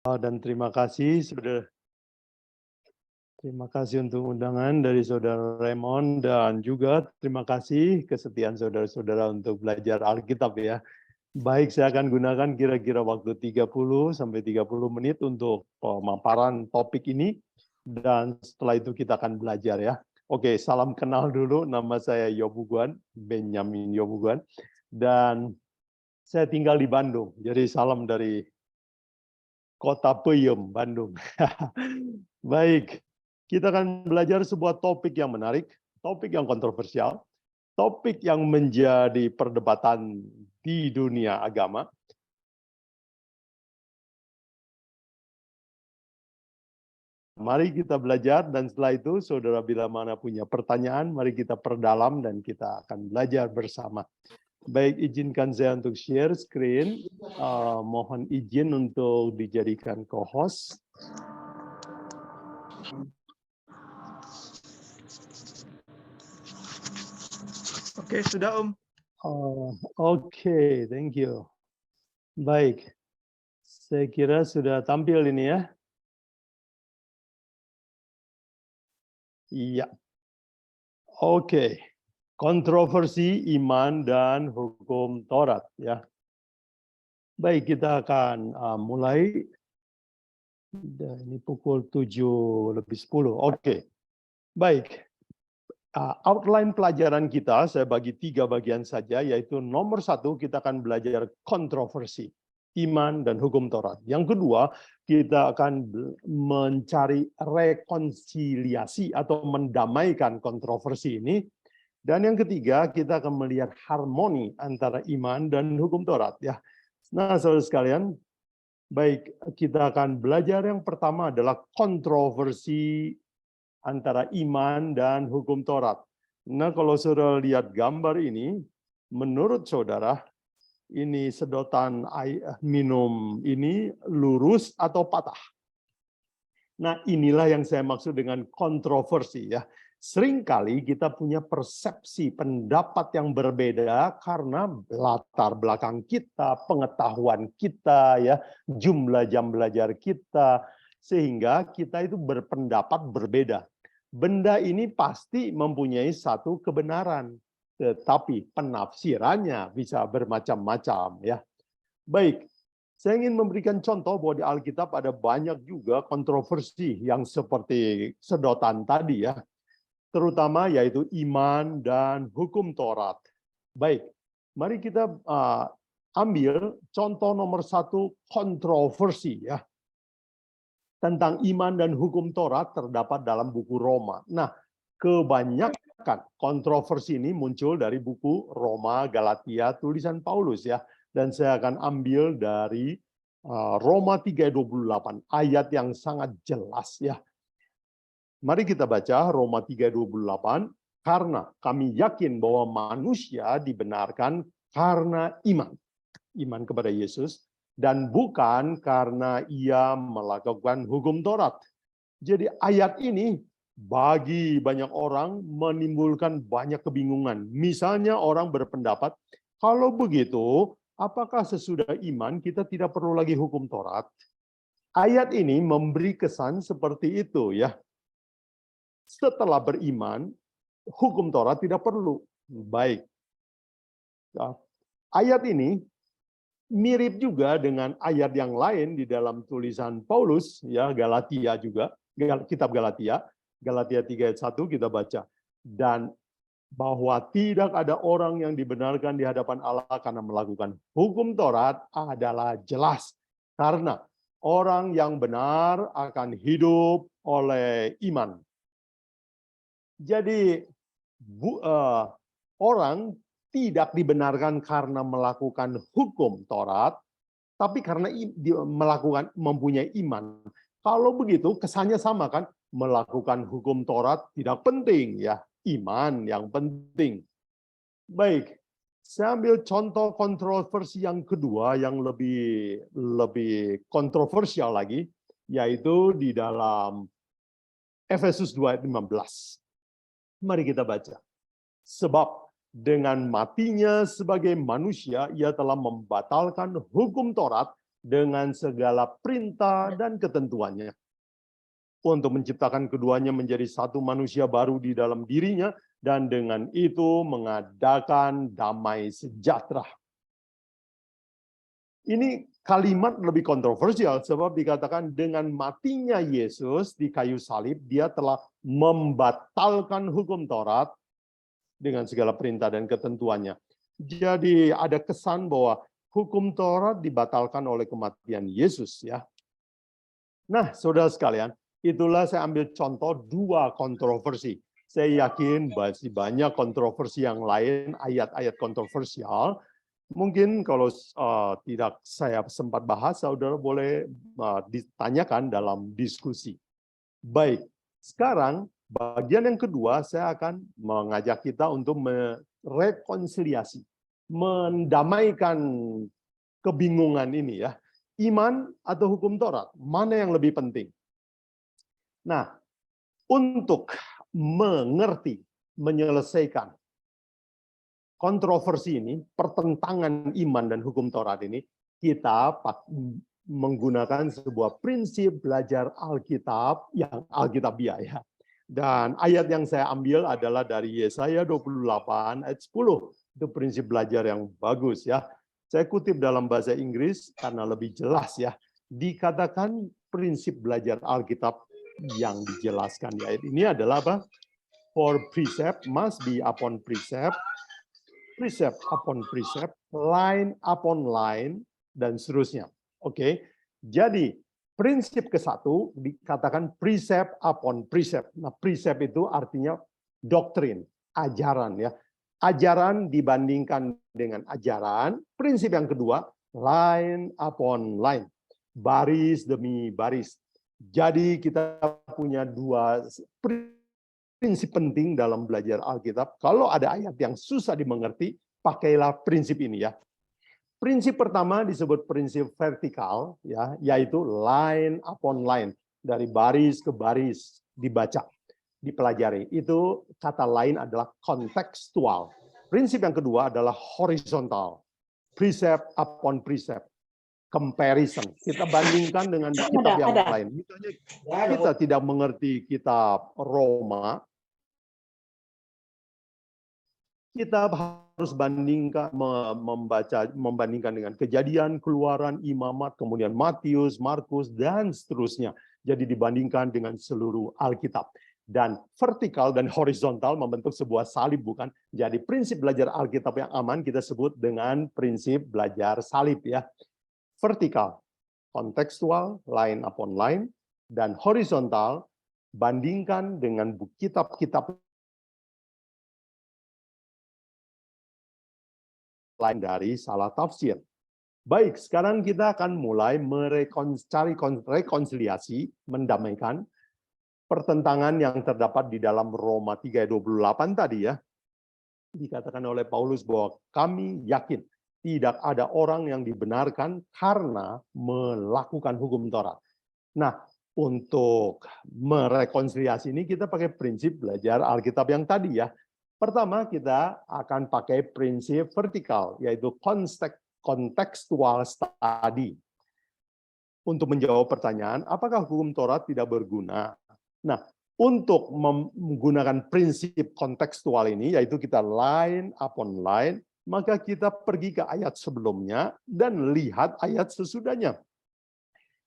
Dan terima kasih untuk undangan dari Saudara Raymond dan juga terima kasih kesetiaan saudara-saudara untuk belajar Alkitab ya. Baik, saya akan gunakan kira-kira waktu 30 sampai 30 menit untuk pemaparan topik ini dan setelah itu kita akan belajar ya. Oke, salam kenal dulu. Nama saya Yobuguan, Benjamin Yobuguan, dan saya tinggal di Bandung. Jadi salam dari Kota Peyem, Bandung. Baik, kita akan belajar sebuah topik yang menarik, topik yang kontroversial, topik yang menjadi perdebatan di dunia agama. Mari kita belajar dan setelah itu saudara bila mana punya pertanyaan, mari kita perdalam dan kita akan belajar bersama. Baik, izinkan saya untuk share screen. Mohon izin untuk dijadikan co-host. Oke, sudah Om. Oke, thank you. Baik, saya kira sudah tampil ini ya. Iya. Oke. Kontroversi iman dan hukum Taurat ya. Baik, kita akan mulai. Dan ini pukul 7:10. Oke. Baik. Outline pelajaran kita saya bagi 3 bagian saja, yaitu nomor 1 kita akan belajar kontroversi iman dan hukum Taurat. Yang kedua, kita akan mencari rekonsiliasi atau mendamaikan kontroversi ini. Dan yang ketiga, kita akan melihat harmoni antara iman dan hukum Taurat ya. Nah, saudara sekalian, baik, kita akan belajar yang pertama adalah kontroversi antara iman dan hukum Taurat. Nah, kalau saudara lihat gambar ini, menurut saudara, ini sedotan air minum ini lurus atau patah? Nah, inilah yang saya maksud dengan kontroversi ya. Seringkali kita punya persepsi pendapat yang berbeda karena latar belakang kita, pengetahuan kita ya, jumlah jam belajar kita, sehingga kita itu berpendapat berbeda. Benda ini pasti mempunyai satu kebenaran, tetapi penafsirannya bisa bermacam-macam ya. Baik, saya ingin memberikan contoh bahwa di Alkitab ada banyak juga kontroversi yang seperti sedotan tadi ya, terutama yaitu iman dan hukum Taurat. Baik, mari kita ambil contoh nomor 1 kontroversi ya. Tentang iman dan hukum Taurat terdapat dalam buku Roma. Nah, kebanyakan kontroversi ini muncul dari buku Roma, Galatia, tulisan Paulus ya. Dan saya akan ambil dari Roma 3:28, ayat yang sangat jelas ya. Mari kita baca Roma 3:28, karena kami yakin bahwa manusia dibenarkan karena iman. Iman kepada Yesus, dan bukan karena ia melakukan hukum Taurat. Jadi ayat ini bagi banyak orang menimbulkan banyak kebingungan. Misalnya orang berpendapat, kalau begitu, apakah sesudah iman kita tidak perlu lagi hukum Taurat? Ayat ini memberi kesan seperti itu ya. Setelah beriman, hukum Taurat tidak perlu. Baik. Ayat ini mirip juga dengan ayat yang lain di dalam tulisan Paulus ya, Galatia juga, kitab Galatia 3:1 kita baca. Dan bahwa tidak ada orang yang dibenarkan di hadapan Allah karena melakukan hukum Taurat adalah jelas. Karena orang yang benar akan hidup oleh iman. Jadi orang tidak dibenarkan karena melakukan hukum Taurat, tapi karena mempunyai iman. Kalau begitu kesannya sama kan, melakukan hukum Taurat tidak penting ya, iman yang penting. Baik, saya ambil contoh kontroversi yang kedua yang lebih kontroversial lagi, yaitu di dalam Efesus 2:15. Mari kita baca. Sebab dengan matinya sebagai manusia, ia telah membatalkan hukum Taurat dengan segala perintah dan ketentuannya. Untuk menciptakan keduanya menjadi satu manusia baru di dalam dirinya, dan dengan itu mengadakan damai sejahtera. Ini kalimat lebih kontroversial sebab dikatakan dengan matinya Yesus di kayu salib, dia telah membatalkan hukum Taurat dengan segala perintah dan ketentuannya. Jadi ada kesan bahwa hukum Taurat dibatalkan oleh kematian Yesus, ya. Nah, saudara sekalian, itulah saya ambil contoh dua kontroversi. Saya yakin masih banyak kontroversi yang lain, ayat-ayat kontroversial. Mungkin kalau tidak saya sempat bahas, saudara boleh ditanyakan dalam diskusi. Baik, sekarang bagian yang kedua saya akan mengajak kita untuk merekonsiliasi, mendamaikan kebingungan ini, ya. Iman atau hukum Taurat, mana yang lebih penting? Nah, untuk mengerti, menyelesaikan kontroversi ini, pertentangan iman dan hukum Taurat ini, kita menggunakan sebuah prinsip belajar Alkitab yang Alkitabiah, ya. Dan ayat yang saya ambil adalah dari Yesaya 28 ayat 10. Itu prinsip belajar yang bagus, ya. Saya kutip dalam bahasa Inggris karena lebih jelas, ya. Dikatakan prinsip belajar Alkitab yang dijelaskan di ayat ini adalah apa? For precept must be upon precept, precept upon precept, line upon line, dan seterusnya. Oke, jadi prinsip ke-1 dikatakan precept upon precept. Nah, precept itu artinya doktrin, ajaran, ya. Ajaran dibandingkan dengan ajaran. Prinsip yang kedua, line upon line, baris demi baris. Jadi kita punya dua prinsip penting dalam belajar Alkitab. Kalau ada ayat yang susah dimengerti, pakailah prinsip ini, ya. Prinsip pertama disebut prinsip vertikal, ya, yaitu line upon line, dari baris ke baris dibaca, dipelajari. Itu kata lain adalah kontekstual. Prinsip yang kedua adalah horizontal, precept upon precept, comparison. Kita bandingkan dengan kitab yang lain. Misalnya kita tidak mengerti kitab Roma, kita harus membandingkan dengan Kejadian, Keluaran, Imamat, kemudian Matius, Markus, dan seterusnya. Jadi dibandingkan dengan seluruh Alkitab. Dan vertikal dan horizontal membentuk sebuah salib, bukan? Jadi prinsip belajar Alkitab yang aman kita sebut dengan prinsip belajar salib, ya. Vertikal, kontekstual, line upon line, dan horizontal, bandingkan dengan kitab-kitab lain dari salah tafsir. Baik, sekarang kita akan mulai mencari rekonsiliasi, mendamaikan pertentangan yang terdapat di dalam Roma 3:28 tadi, ya. Dikatakan oleh Paulus bahwa kami yakin tidak ada orang yang dibenarkan karena melakukan hukum Taurat. Nah, untuk merekonsiliasi ini kita pakai prinsip belajar Alkitab yang tadi, ya. Pertama, kita akan pakai prinsip vertikal, yaitu kontekstual study. Untuk menjawab pertanyaan, apakah hukum Taurat tidak berguna? Nah, untuk menggunakan prinsip kontekstual ini, yaitu kita line upon line, maka kita pergi ke ayat sebelumnya dan lihat ayat sesudahnya.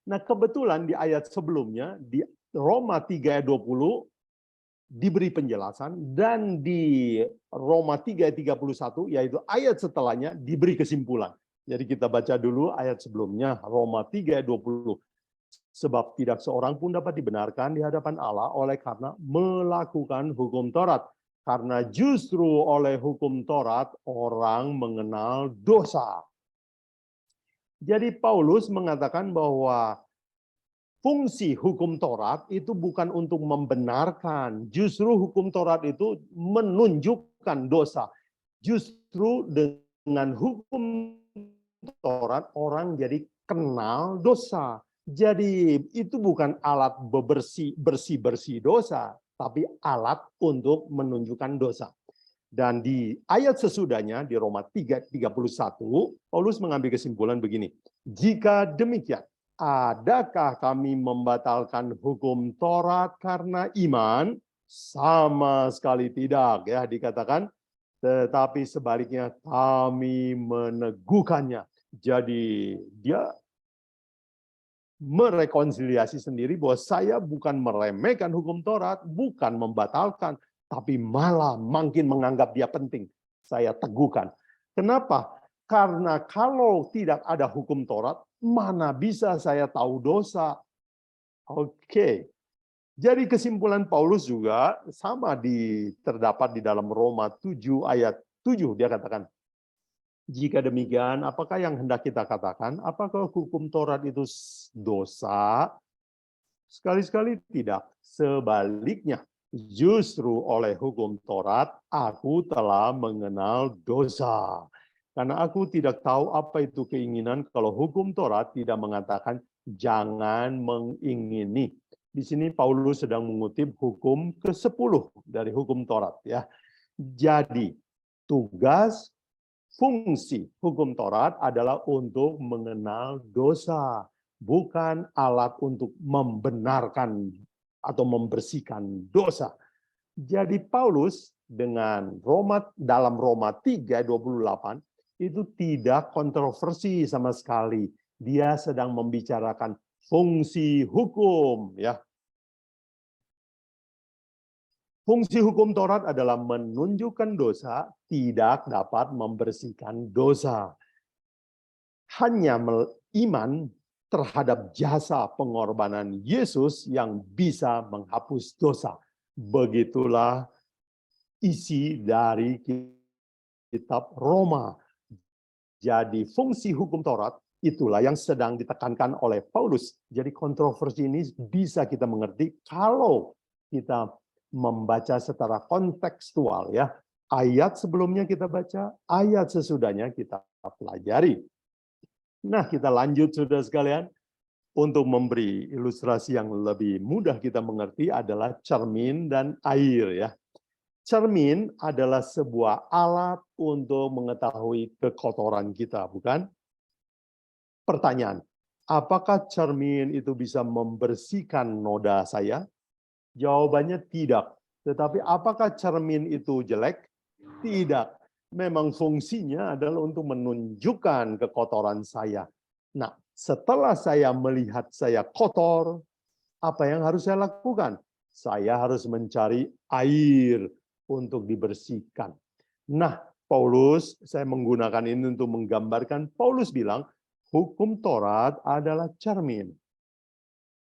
Nah, kebetulan di ayat sebelumnya, di Roma 3:20, diberi penjelasan, dan di Roma 3:31, yaitu ayat setelahnya, diberi kesimpulan. Jadi kita baca dulu ayat sebelumnya, Roma 3:20. Sebab tidak seorang pun dapat dibenarkan di hadapan Allah oleh karena melakukan hukum Taurat. Karena justru oleh hukum Taurat orang mengenal dosa. Jadi Paulus mengatakan bahwa fungsi hukum Taurat itu bukan untuk membenarkan. Justru hukum Taurat itu menunjukkan dosa. Justru dengan hukum Taurat orang jadi kenal dosa. Jadi itu bukan alat bersih dosa, tapi alat untuk menunjukkan dosa. Dan di ayat sesudahnya, di Roma 3:31, Paulus mengambil kesimpulan begini. Jika demikian, adakah kami membatalkan hukum Taurat karena iman? Sama sekali tidak, ya dikatakan. Tetapi sebaliknya kami meneguhkannya. Jadi dia merekonsiliasi sendiri bahwa saya bukan meremehkan hukum Taurat, bukan membatalkan, tapi malah makin menganggap dia penting. Saya teguhkan. Kenapa? Karena kalau tidak ada hukum Taurat, mana bisa saya tahu dosa? Oke. Jadi kesimpulan Paulus juga sama terdapat di dalam Roma 7 ayat 7. Dia katakan, jika demikian, apakah yang hendak kita katakan? Apakah hukum Taurat itu dosa? Sekali-sekali tidak. Sebaliknya, justru oleh hukum Taurat, aku telah mengenal dosa. Karena aku tidak tahu apa itu keinginan kalau hukum Taurat tidak mengatakan jangan mengingini. Di sini Paulus sedang mengutip hukum ke-10 dari hukum Taurat, ya. Jadi, tugas fungsi hukum Taurat adalah untuk mengenal dosa, bukan alat untuk membenarkan atau membersihkan dosa. Jadi Paulus dalam Roma 3:28 itu tidak kontroversi sama sekali. Dia sedang membicarakan fungsi hukum, ya. Fungsi hukum Taurat adalah menunjukkan dosa, tidak dapat membersihkan dosa. Hanya iman terhadap jasa pengorbanan Yesus yang bisa menghapus dosa. Begitulah isi dari kitab Roma. Jadi fungsi hukum Taurat itulah yang sedang ditekankan oleh Paulus. Jadi kontroversi ini bisa kita mengerti kalau kita membaca secara kontekstual, ya. Ayat sebelumnya kita baca, ayat sesudahnya kita pelajari. Nah, kita lanjut saudara sekalian. Untuk memberi ilustrasi yang lebih mudah kita mengerti adalah cermin dan air, ya. Cermin adalah sebuah alat untuk mengetahui kekotoran kita, bukan? Pertanyaan, apakah cermin itu bisa membersihkan noda saya? Jawabannya tidak. Tetapi apakah cermin itu jelek? Tidak. Memang fungsinya adalah untuk menunjukkan kekotoran saya. Nah, setelah saya melihat saya kotor, apa yang harus saya lakukan? Saya harus mencari air untuk dibersihkan. Nah, Paulus, saya menggunakan ini untuk menggambarkan, Paulus bilang, hukum Taurat adalah cermin.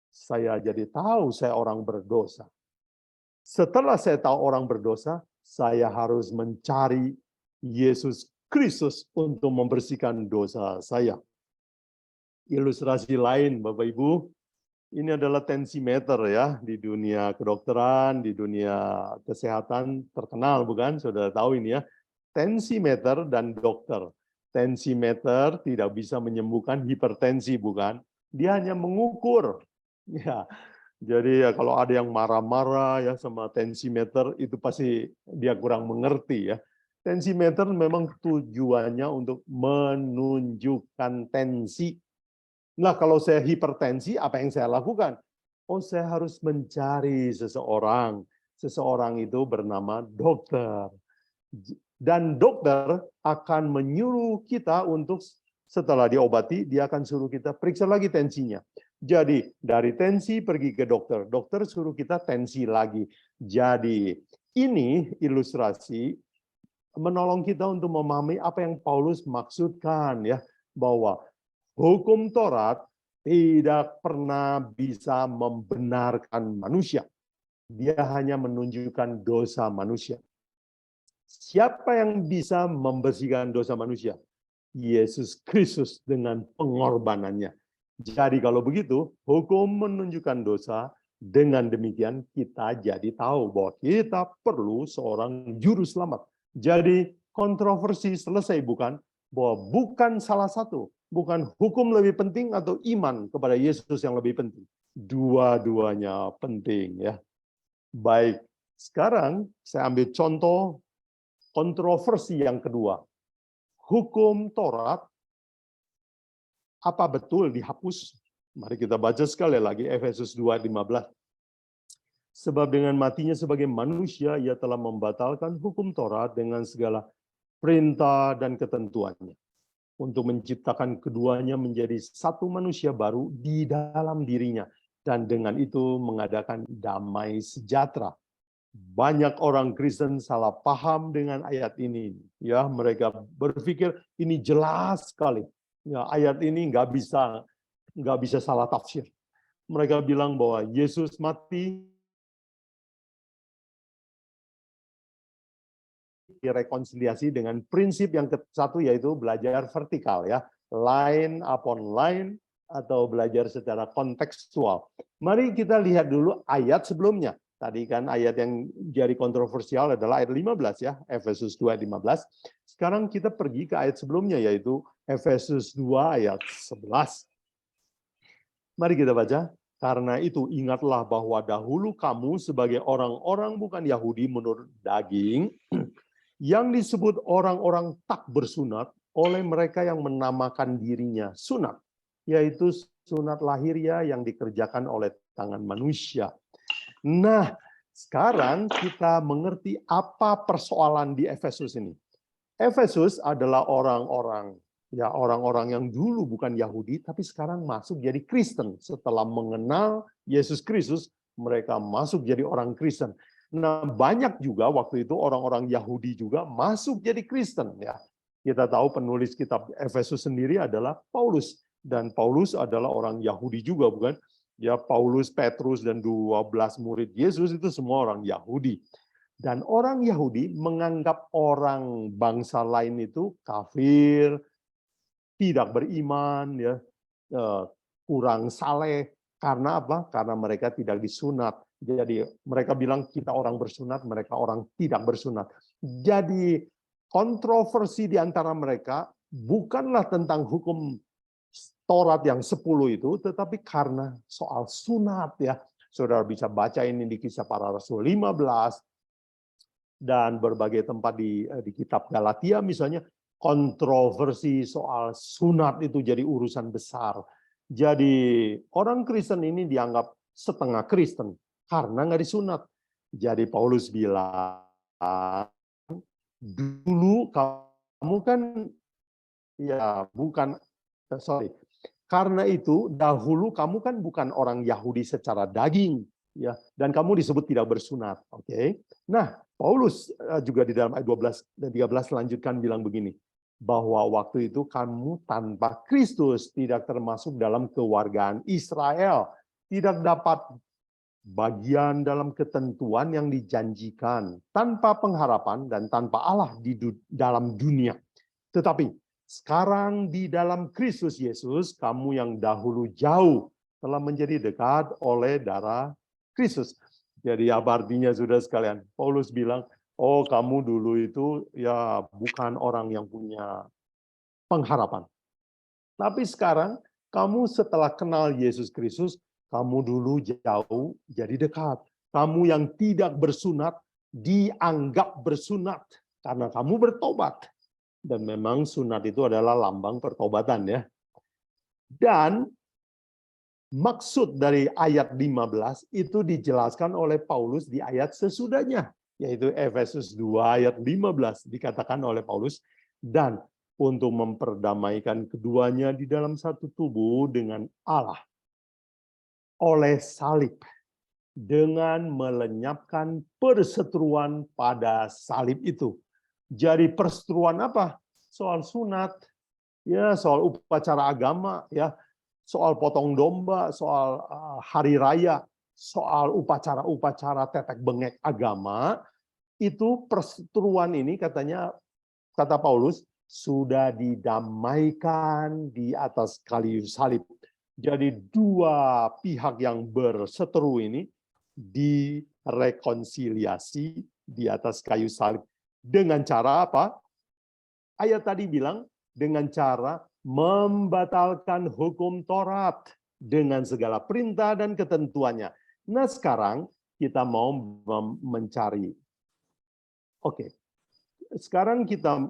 Saya jadi tahu saya orang berdosa. Setelah saya tahu orang berdosa, saya harus mencari Yesus Kristus untuk membersihkan dosa saya. Ilustrasi lain, Bapak Ibu, ini adalah tensimeter, ya, di dunia kedokteran, di dunia kesehatan terkenal, bukan? Saudara tahu ini, ya. Tensimeter dan dokter. Tensimeter tidak bisa menyembuhkan hipertensi, bukan? Dia hanya mengukur. Ya. Jadi ya kalau ada yang marah-marah ya sama tensimeter itu pasti dia kurang mengerti, ya. Tensimeter memang tujuannya untuk menunjukkan tensi. Nah, kalau saya hipertensi, apa yang saya lakukan? Oh, saya harus mencari seseorang. Seseorang itu bernama dokter. Dan dokter akan menyuruh kita untuk setelah diobati, dia akan suruh kita periksa lagi tensinya. Jadi, dari tensi pergi ke dokter. Dokter suruh kita tensi lagi. Jadi, ini ilustrasi menolong kita untuk memahami apa yang Paulus maksudkan, ya, bahwa hukum Taurat tidak pernah bisa membenarkan manusia. Dia hanya menunjukkan dosa manusia. Siapa yang bisa membersihkan dosa manusia? Yesus Kristus dengan pengorbanannya. Jadi kalau begitu, hukum menunjukkan dosa, dengan demikian kita jadi tahu bahwa kita perlu seorang juru selamat. Jadi kontroversi selesai, bukan? Bahwa bukan salah satu, bukan hukum lebih penting atau iman kepada Yesus yang lebih penting. Dua-duanya penting, ya. Baik, sekarang saya ambil contoh kontroversi yang kedua. Hukum Taurat, apa betul dihapus? Mari kita baca sekali lagi Efesus 2:15. Sebab dengan matinya sebagai manusia, ia telah membatalkan hukum Taurat dengan segala perintah dan ketentuannya, untuk menciptakan keduanya menjadi satu manusia baru di dalam dirinya, dan dengan itu mengadakan damai sejahtera. Banyak orang Kristen salah paham dengan ayat ini. Ya, mereka berpikir ini jelas sekali. Ya, ayat ini nggak bisa salah tafsir. Mereka bilang bahwa Yesus mati direkonsiliasi dengan prinsip yang satu, yaitu belajar vertikal, ya, line upon line, atau belajar secara kontekstual. Mari kita lihat dulu ayat sebelumnya. Tadi kan ayat yang jadi kontroversial adalah ayat 15, ya, Efesus 2:15. Sekarang kita pergi ke ayat sebelumnya, yaitu Efesus 2 ayat 11. Mari kita baca. Karena itu ingatlah bahwa dahulu kamu sebagai orang-orang bukan Yahudi menurut daging, yang disebut orang-orang tak bersunat oleh mereka yang menamakan dirinya sunat, yaitu sunat lahiriah yang dikerjakan oleh tangan manusia. Nah, sekarang kita mengerti apa persoalan di Efesus ini. Efesus adalah orang-orang yang dulu bukan Yahudi, tapi sekarang masuk jadi Kristen. Setelah mengenal Yesus Kristus, mereka masuk jadi orang Kristen. Nah, banyak juga waktu itu orang-orang Yahudi juga masuk jadi Kristen. Ya, kita tahu penulis kitab Efesus sendiri adalah Paulus, dan Paulus adalah orang Yahudi juga, bukan? Ya, Paulus, Petrus, dan 12 murid Yesus itu semua orang Yahudi. Dan orang Yahudi menganggap orang bangsa lain itu kafir, tidak beriman, ya, kurang saleh. Karena apa? Karena mereka tidak disunat. Jadi mereka bilang kita orang bersunat, mereka orang tidak bersunat. Jadi kontroversi di antara mereka bukanlah tentang hukum Taurat yang 10 itu, tetapi karena soal sunat, ya. Saudara bisa baca ini di Kisah Para Rasul 15 dan berbagai tempat di kitab Galatia misalnya, kontroversi soal sunat itu jadi urusan besar. Jadi orang Kristen ini dianggap setengah Kristen karena nggak disunat. Jadi Paulus bilang, dulu kamu kan ya bukan, karena itu dahulu kamu kan bukan orang Yahudi secara daging, ya, dan kamu disebut tidak bersunat. Oke. Nah, Paulus juga di dalam ayat 12 dan 13 lanjutkan bilang begini, bahwa waktu itu kamu tanpa Kristus tidak termasuk dalam kewargaan Israel, tidak dapat bagian dalam ketentuan yang dijanjikan, tanpa pengharapan dan tanpa Allah di dalam dunia. Tetapi sekarang di dalam Kristus Yesus, kamu yang dahulu jauh telah menjadi dekat oleh darah Kristus. Jadi apa artinya, saudara sekalian? Paulus bilang, oh kamu dulu itu ya bukan orang yang punya pengharapan. Tapi sekarang kamu setelah kenal Yesus Kristus, kamu dulu jauh jadi dekat. Kamu yang tidak bersunat dianggap bersunat karena kamu bertobat. Dan memang sunat itu adalah lambang pertobatan, ya. Dan maksud dari ayat 15 itu dijelaskan oleh Paulus di ayat sesudahnya, yaitu Efesus 2 ayat 15, dikatakan oleh Paulus, dan untuk memperdamaikan keduanya di dalam satu tubuh dengan Allah oleh salib, dengan melenyapkan perseteruan pada salib itu. Jadi perseteruan apa? Soal sunat, ya, soal upacara agama, ya, soal potong domba, soal hari raya, soal upacara-upacara tetek bengek agama, itu perseteruan ini katanya, kata Paulus, sudah didamaikan di atas kayu salib. Jadi dua pihak yang berseteru ini direkonsiliasi di atas kayu salib. Dengan cara apa? Ayat tadi bilang, dengan cara membatalkan hukum Taurat dengan segala perintah dan ketentuannya. Nah, sekarang kita mau mencari. Oke. sekarang kita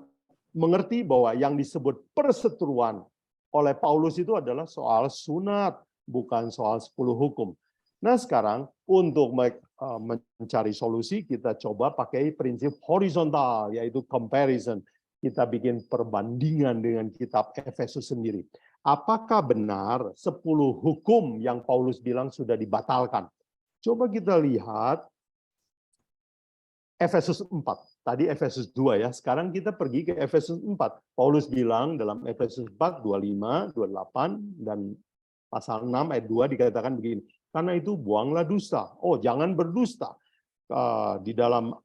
mengerti bahwa yang disebut perseteruan oleh Paulus itu adalah soal sunat, bukan soal 10 hukum. Nah sekarang untuk mencari solusi kita coba pakai prinsip horizontal, yaitu comparison. Kita bikin perbandingan dengan kitab Efesus sendiri. Apakah benar 10 hukum yang Paulus bilang sudah dibatalkan? Coba kita lihat Efesus 4. Tadi Efesus 2 ya. Sekarang kita pergi ke Efesus 4. Paulus bilang dalam Efesus 4, 25, 28, dan pasal 6 ayat 2 dikatakan begini. Karena itu buanglah dusta. Oh, jangan berdusta. Di dalam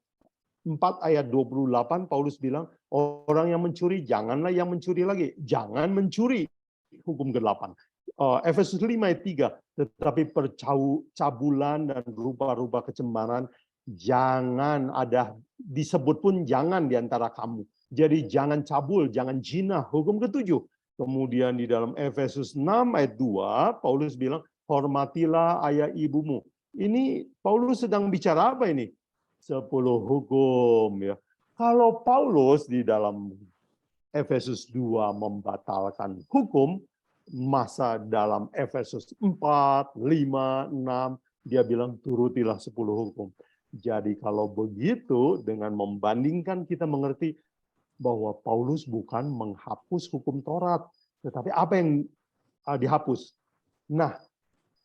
4 ayat 28 Paulus bilang, orang yang mencuri, janganlah yang mencuri lagi. Jangan mencuri. Hukum ke-8. Efesus 5 ayat 3. Tetapi percabulan dan rupa-rupa kecembaran, jangan ada, disebut pun jangan di antara kamu. Jadi jangan cabul, jangan zina. Hukum ke-7. Kemudian di dalam Efesus 6 ayat 2, Paulus bilang, hormatilah ayah ibumu. Ini Paulus sedang bicara apa ini? 10 hukum ya. Kalau Paulus di dalam Efesus 2 membatalkan hukum, masa dalam Efesus 4, 5, 6 dia bilang turutilah 10 hukum. Jadi kalau begitu dengan membandingkan kita mengerti bahwa Paulus bukan menghapus hukum Taurat, tetapi apa yang dihapus. Nah,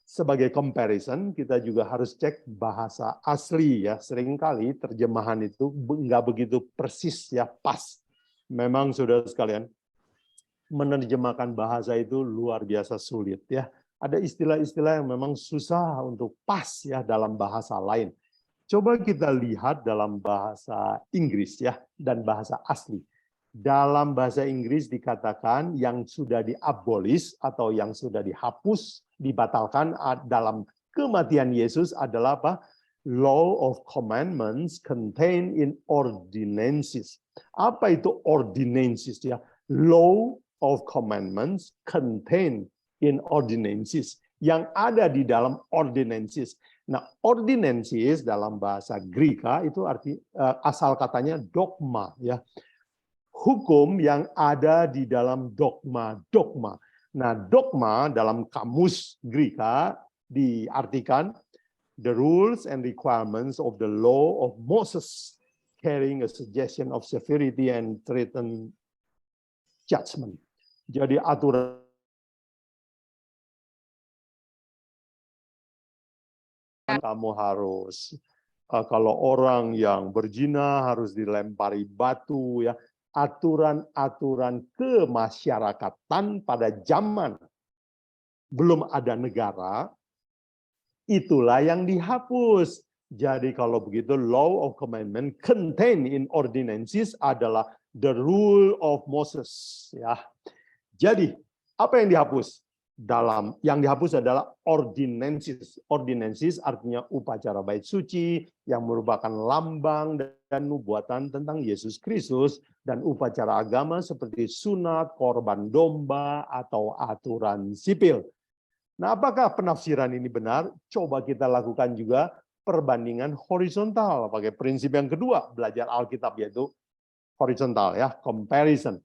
sebagai comparison, kita juga harus cek bahasa asli ya. Seringkali terjemahan itu nggak begitu persis ya, pas. Memang saudara sekalian, menerjemahkan bahasa itu luar biasa sulit ya. Ada istilah-istilah yang memang susah untuk pas ya dalam bahasa lain. Coba kita lihat dalam bahasa Inggris ya dan bahasa asli. Dalam bahasa Inggris dikatakan yang sudah diabolis atau yang sudah dihapus, dibatalkan dalam kematian Yesus adalah apa? Law of commandments contained in ordinances. Apa itu ordinances ya? Law of commandments contained in ordinances. Yang ada di dalam ordinances. Nah, ordinances dalam bahasa Greka itu asal katanya dogma ya. Hukum yang ada di dalam dogma. Nah, dogma dalam kamus Greka diartikan the rules and requirements of the law of Moses, carrying a suggestion of severity and threatened judgment. Jadi aturan kamu harus kalau orang yang berzina harus dilempari batu ya. Aturan-aturan kemasyarakatan pada zaman belum ada negara, itulah yang dihapus. Jadi kalau begitu, law of commandment contained in ordinances adalah the rule of Moses. Ya. Jadi, apa yang dihapus? Yang dihapus adalah ordinances. Ordinances artinya upacara bait suci yang merupakan lambang dan nubuatan tentang Yesus Kristus dan upacara agama seperti sunat, korban domba atau aturan sipil. Nah, apakah penafsiran ini benar? Coba kita lakukan juga perbandingan horizontal pakai prinsip yang kedua belajar Alkitab yaitu horizontal ya, comparison.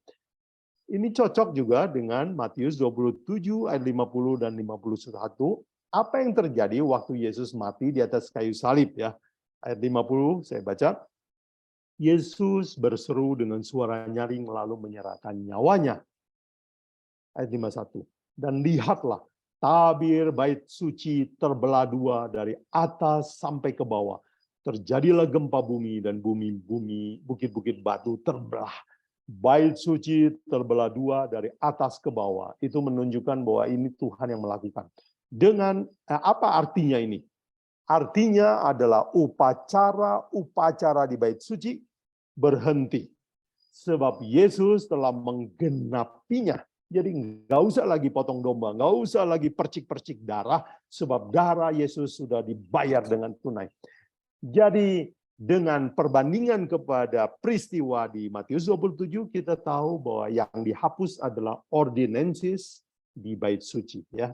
Ini cocok juga dengan Matius 27 ayat 50 dan 51. Apa yang terjadi waktu Yesus mati di atas kayu salib ya? Ayat 50 saya baca. Yesus berseru dengan suara nyaring lalu menyerahkan nyawanya. Ayat 51. Dan lihatlah, tabir bait suci terbelah dua dari atas sampai ke bawah. Terjadilah gempa bumi dan bukit-bukit batu terbelah. Bait suci terbelah dua dari atas ke bawah. Itu menunjukkan bahwa ini Tuhan yang melakukan. Dengan apa artinya ini? Artinya adalah upacara di bait suci berhenti. Sebab Yesus telah menggenapinya. Jadi nggak usah lagi potong domba, nggak usah lagi percik-percik darah, sebab darah Yesus sudah dibayar dengan tunai. Jadi dengan perbandingan kepada peristiwa di Matius 27, kita tahu bahwa yang dihapus adalah ordinances di bait suci. Ya.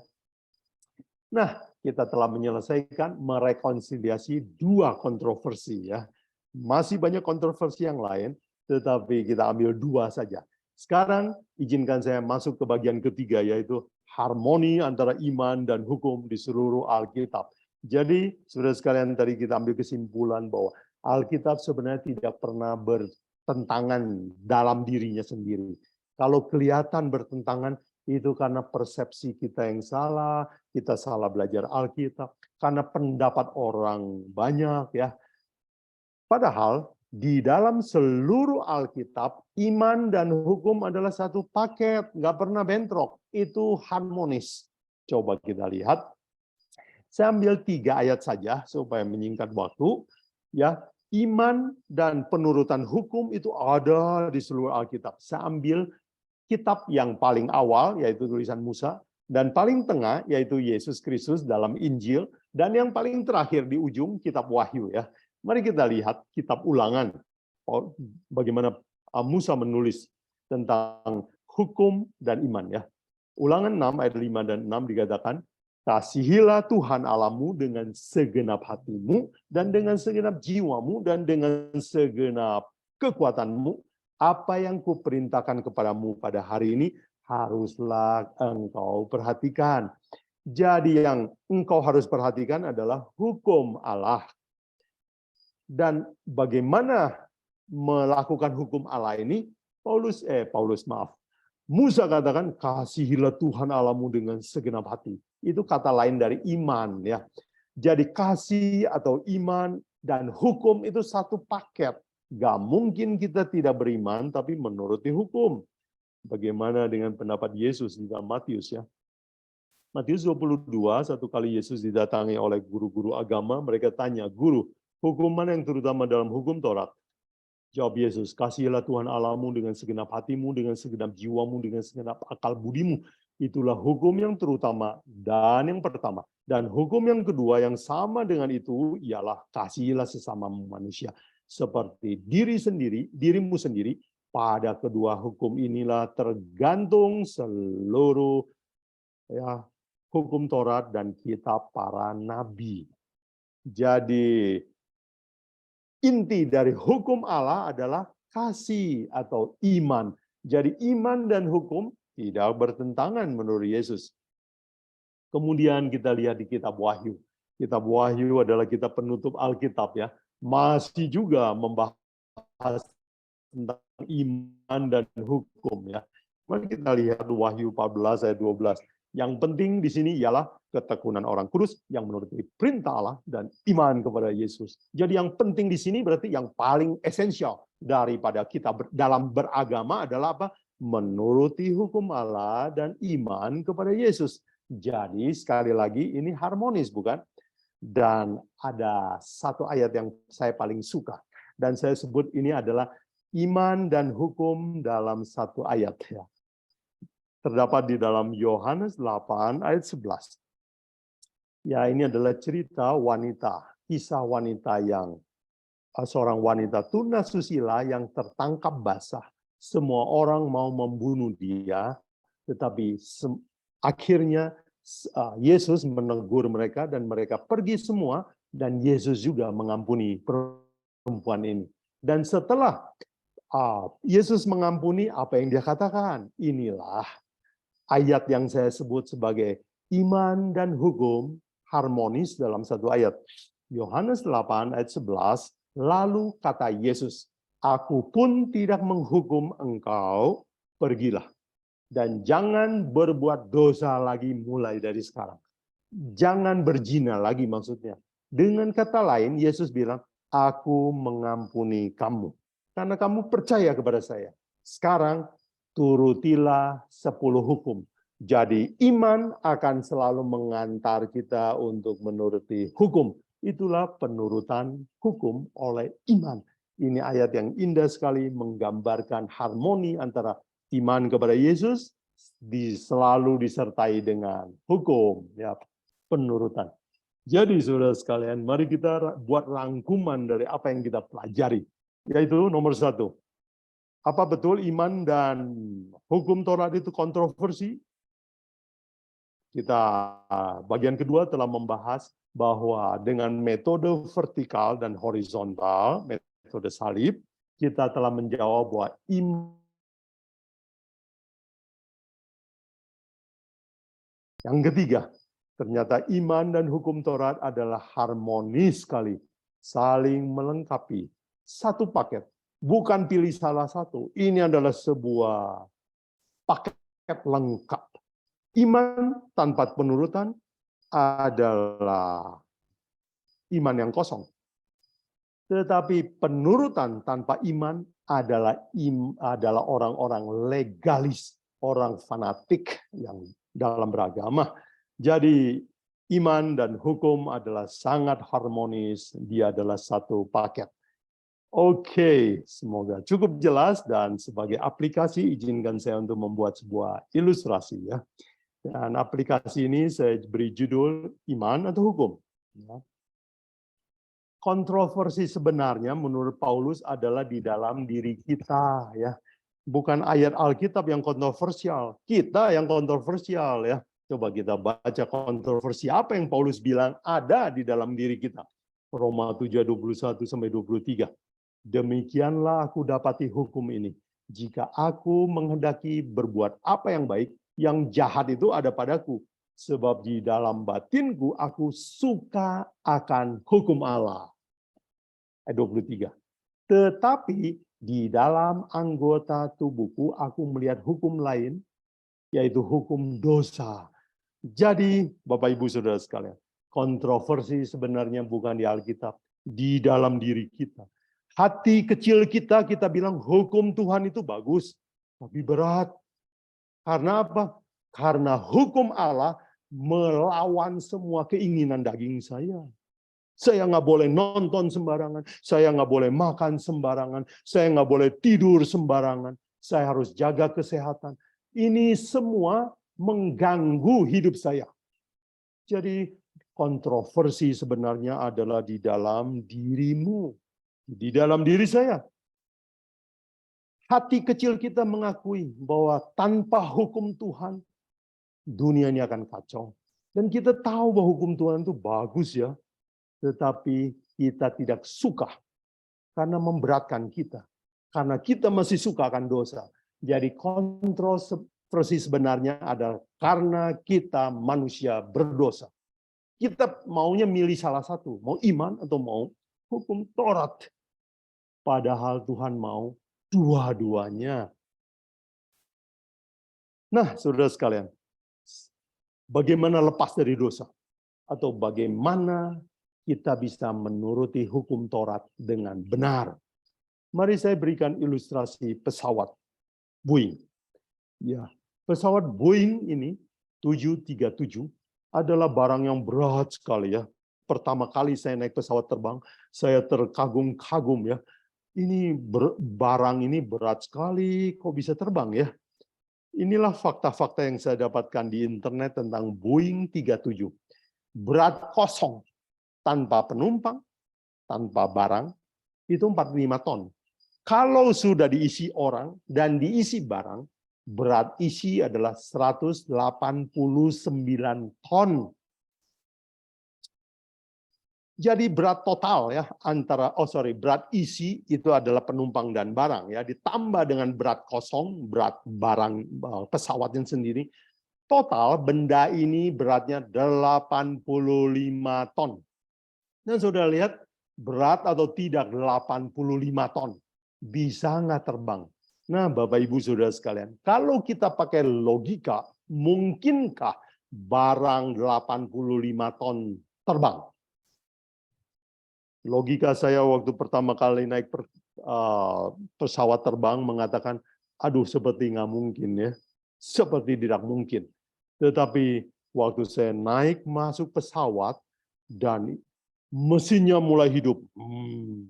Nah, kita telah menyelesaikan merekonsiliasi dua kontroversi. Ya. Masih banyak kontroversi yang lain, tetapi kita ambil 2 saja. Sekarang izinkan saya masuk ke bagian ketiga, yaitu harmoni antara iman dan hukum di seluruh Alkitab. Jadi, saudara sekalian, tadi kita ambil kesimpulan bahwa Alkitab sebenarnya tidak pernah bertentangan dalam dirinya sendiri. Kalau kelihatan bertentangan, itu karena persepsi kita yang salah, kita salah belajar Alkitab, karena pendapat orang banyak, ya. Padahal di dalam seluruh Alkitab, iman dan hukum adalah satu paket, nggak pernah bentrok. Itu harmonis. Coba kita lihat. Saya ambil 3 ayat saja supaya menyingkat waktu. Ya, iman dan penurutan hukum itu ada di seluruh Alkitab. Saya ambil kitab yang paling awal, yaitu tulisan Musa, dan paling tengah, yaitu Yesus Kristus dalam Injil, dan yang paling terakhir di ujung, kitab Wahyu. Ya. Mari kita lihat kitab Ulangan, bagaimana Musa menulis tentang hukum dan iman. Ya. Ulangan 6 ayat 5 dan 6 dikatakan, kasihilah Tuhan Allahmu dengan segenap hatimu, dan dengan segenap jiwamu, dan dengan segenap kekuatanmu. Apa yang kuperintahkan kepadamu pada hari ini, haruslah engkau perhatikan. Jadi yang engkau harus perhatikan adalah hukum Allah. Dan bagaimana melakukan hukum Allah ini, Musa katakan, kasihilah Tuhan Allahmu dengan segenap hati. Itu kata lain dari iman. Ya. Jadi kasih atau iman dan hukum itu satu paket. Gak mungkin kita tidak beriman, tapi menuruti hukum. Bagaimana dengan pendapat Yesus di dalam Matius? Ya. Matius 22, satu kali Yesus didatangi oleh guru-guru agama, mereka tanya, Guru, hukum mana yang terutama dalam hukum Taurat? Jawab Yesus, kasihilah Tuhan Allahmu dengan segenap hatimu, dengan segenap jiwamu, dengan segenap akal budimu. Itulah hukum yang terutama dan yang pertama. Dan hukum yang kedua yang sama dengan itu ialah kasihilah sesama manusia. Seperti dirimu sendiri, pada kedua hukum inilah tergantung seluruh hukum Taurat dan kitab para nabi. Jadi, inti dari hukum Allah adalah kasih atau iman. Jadi iman dan hukum tidak bertentangan menurut Yesus. Kemudian kita lihat di kitab Wahyu. Kitab Wahyu adalah kitab penutup Alkitab, ya. Masih juga membahas tentang iman dan hukum, ya. Mari kita lihat Wahyu 14 ayat 12. Yang penting di sini ialah ketekunan orang kudus yang menuruti perintah Allah dan iman kepada Yesus. Jadi yang penting di sini berarti yang paling esensial daripada kita dalam beragama adalah apa? Menuruti hukum Allah dan iman kepada Yesus. Jadi sekali lagi ini harmonis, bukan? Dan ada satu ayat yang saya paling suka. Dan saya sebut ini adalah iman dan hukum dalam satu ayat. Ya. Terdapat di dalam Yohanes 8 ayat 11. Ya, ini adalah cerita wanita, kisah wanita yang seorang wanita tunasusila yang tertangkap basah. Semua orang mau membunuh dia, tetapi akhirnya Yesus menegur mereka dan mereka pergi semua, dan Yesus juga mengampuni perempuan ini. Dan setelah Yesus mengampuni, apa yang dia katakan? Inilah ayat yang saya sebut sebagai iman dan hukum harmonis dalam satu ayat. Yohanes 8 ayat 11, lalu kata Yesus, aku pun tidak menghukum engkau, pergilah. Dan jangan berbuat dosa lagi mulai dari sekarang. Jangan berzina lagi maksudnya. Dengan kata lain, Yesus bilang, aku mengampuni kamu. Karena kamu percaya kepada saya. Sekarang, turutilah 10 hukum. Jadi iman akan selalu mengantar kita untuk menuruti hukum. Itulah penurutan hukum oleh iman. Ini ayat yang indah sekali menggambarkan harmoni antara iman kepada Yesus selalu disertai dengan hukum, ya, penurutan. Jadi saudara sekalian, mari kita buat rangkuman dari apa yang kita pelajari. Yaitu nomor 1. Apa betul iman dan hukum Taurat itu kontroversi? Kita bagian kedua telah membahas bahwa dengan metode vertikal dan horizontal, metode salib, kita telah menjawab bahwa yang ketiga, ternyata iman dan hukum Taurat adalah harmonis sekali, saling melengkapi, satu paket, bukan pilih salah satu. Ini adalah sebuah paket lengkap. Iman tanpa penurutan adalah iman yang kosong. Tetapi penurutan tanpa iman adalah orang-orang legalis, orang fanatik yang dalam beragama. Jadi iman dan hukum adalah sangat harmonis, dia adalah satu paket. Oke, semoga cukup jelas, dan sebagai aplikasi izinkan saya untuk membuat sebuah ilustrasi ya. Dan aplikasi ini saya beri judul iman atau hukum. Kontroversi sebenarnya menurut Paulus adalah di dalam diri kita ya. Bukan ayat Alkitab yang kontroversial, kita yang kontroversial ya. Coba kita baca kontroversi apa yang Paulus bilang ada di dalam diri kita. Roma 7:21 sampai 23. Demikianlah aku dapati hukum ini. Jika aku menghendaki berbuat apa yang baik, yang jahat itu ada padaku. Sebab di dalam batinku aku suka akan hukum Allah. Ayat 23. Tetapi di dalam anggota tubuhku aku melihat hukum lain, yaitu hukum dosa. Jadi, Bapak Ibu Saudara sekalian, kontroversi sebenarnya bukan di Alkitab, di dalam diri kita. Hati kecil kita bilang hukum Tuhan itu bagus, tapi berat. Karena apa? Karena hukum Allah melawan semua keinginan daging saya. Saya nggak boleh nonton sembarangan, saya nggak boleh makan sembarangan, saya nggak boleh tidur sembarangan, saya harus jaga kesehatan. Ini semua mengganggu hidup saya. Jadi kontroversi sebenarnya adalah di dalam dirimu, di dalam diri saya. Hati kecil kita mengakui bahwa tanpa hukum Tuhan, dunia ini akan kacau. Dan kita tahu bahwa hukum Tuhan itu bagus ya, tetapi kita tidak suka karena memberatkan kita. Karena kita masih suka akan dosa. Jadi kontroversi sebenarnya adalah karena kita manusia berdosa. Kita maunya milih salah satu, mau iman atau mau hukum Taurat. Padahal Tuhan mau dua-duanya. Nah, saudara sekalian, bagaimana lepas dari dosa? Atau bagaimana kita bisa menuruti hukum Taurat dengan benar? Mari saya berikan ilustrasi pesawat Boeing. Ya, pesawat Boeing ini 737 adalah barang yang berat sekali ya. Pertama kali saya naik pesawat terbang, saya terkagum-kagum ya. Ini barang ini berat sekali, kok bisa terbang ya? Inilah fakta-fakta yang saya dapatkan di internet tentang Boeing 37. Berat kosong, tanpa penumpang, tanpa barang, itu 45 ton. Kalau sudah diisi orang dan diisi barang, berat isi adalah 189 ton. Jadi berat total ya berat isi itu adalah penumpang dan barang ya, ditambah dengan berat kosong, berat barang pesawatnya sendiri. Total benda ini beratnya 85 ton. Dan saudara lihat berat atau tidak 85 ton. Bisa nggak terbang? Nah, Bapak Ibu Saudara sekalian, kalau kita pakai logika, mungkinkah barang 85 ton terbang? Logika saya waktu pertama kali naik pesawat terbang mengatakan, aduh seperti nggak mungkin ya, seperti tidak mungkin. Tetapi waktu saya naik masuk pesawat dan mesinnya mulai hidup,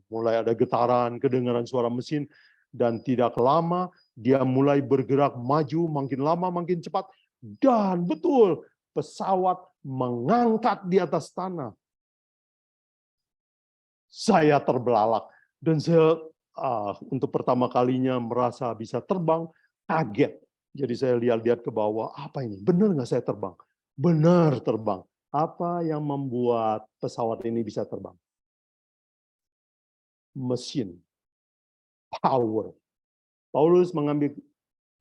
mulai ada getaran, kedengaran suara mesin, dan tidak lama dia mulai bergerak maju, makin lama makin cepat, dan betul pesawat mengangkat di atas tanah. Saya terbelalak dan saya untuk pertama kalinya merasa bisa terbang, kaget. Jadi saya lihat-lihat ke bawah, apa ini? Benar nggak saya terbang? Benar terbang. Apa yang membuat pesawat ini bisa terbang? Mesin. power. Paulus mengambil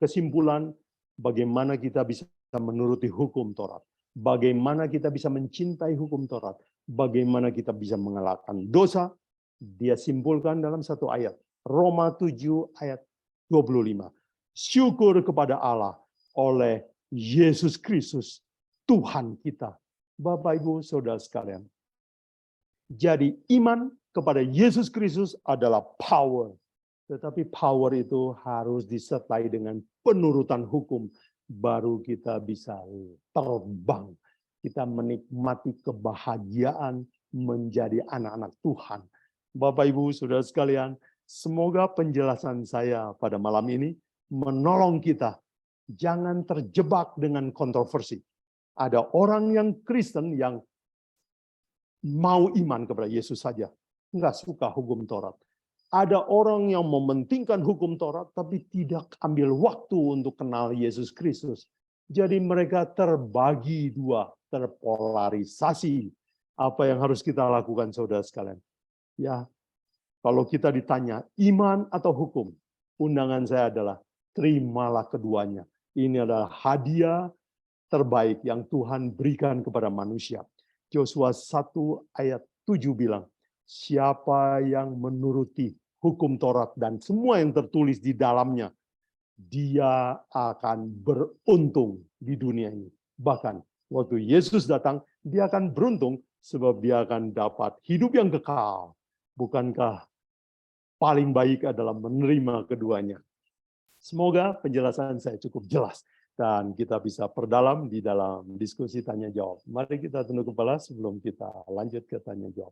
kesimpulan bagaimana kita bisa menuruti hukum Taurat. Bagaimana kita bisa mencintai hukum Taurat. Bagaimana kita bisa mengalahkan dosa. Dia simpulkan dalam satu ayat. Roma 7 ayat 25. Syukur kepada Allah oleh Yesus Kristus, Tuhan kita. Bapak, Ibu, Saudara sekalian. Jadi iman kepada Yesus Kristus adalah power. Tetapi power itu harus disertai dengan penurutan hukum. Baru kita bisa terbang. Kita menikmati kebahagiaan menjadi anak-anak Tuhan. Bapak, Ibu, Saudara sekalian, semoga penjelasan saya pada malam ini menolong kita. Jangan terjebak dengan kontroversi. Ada orang yang Kristen yang mau iman kepada Yesus saja. Nggak suka hukum Taurat. Ada orang yang mementingkan hukum Taurat, tapi tidak ambil waktu untuk kenal Yesus Kristus. Jadi mereka terbagi dua, terpolarisasi. Apa yang harus kita lakukan, saudara sekalian? Ya, kalau kita ditanya iman atau hukum, undangan saya adalah terimalah keduanya. Ini adalah hadiah terbaik yang Tuhan berikan kepada manusia. Yosua 1 ayat 7 bilang, siapa yang menuruti hukum Taurat dan semua yang tertulis di dalamnya, dia akan beruntung di dunia ini. Bahkan waktu Yesus datang, dia akan beruntung sebab dia akan dapat hidup yang kekal. Bukankah paling baik adalah menerima keduanya? Semoga penjelasan saya cukup jelas dan kita bisa perdalam di dalam diskusi tanya jawab. Mari kita tunduk kepala sebelum kita lanjut ke tanya jawab.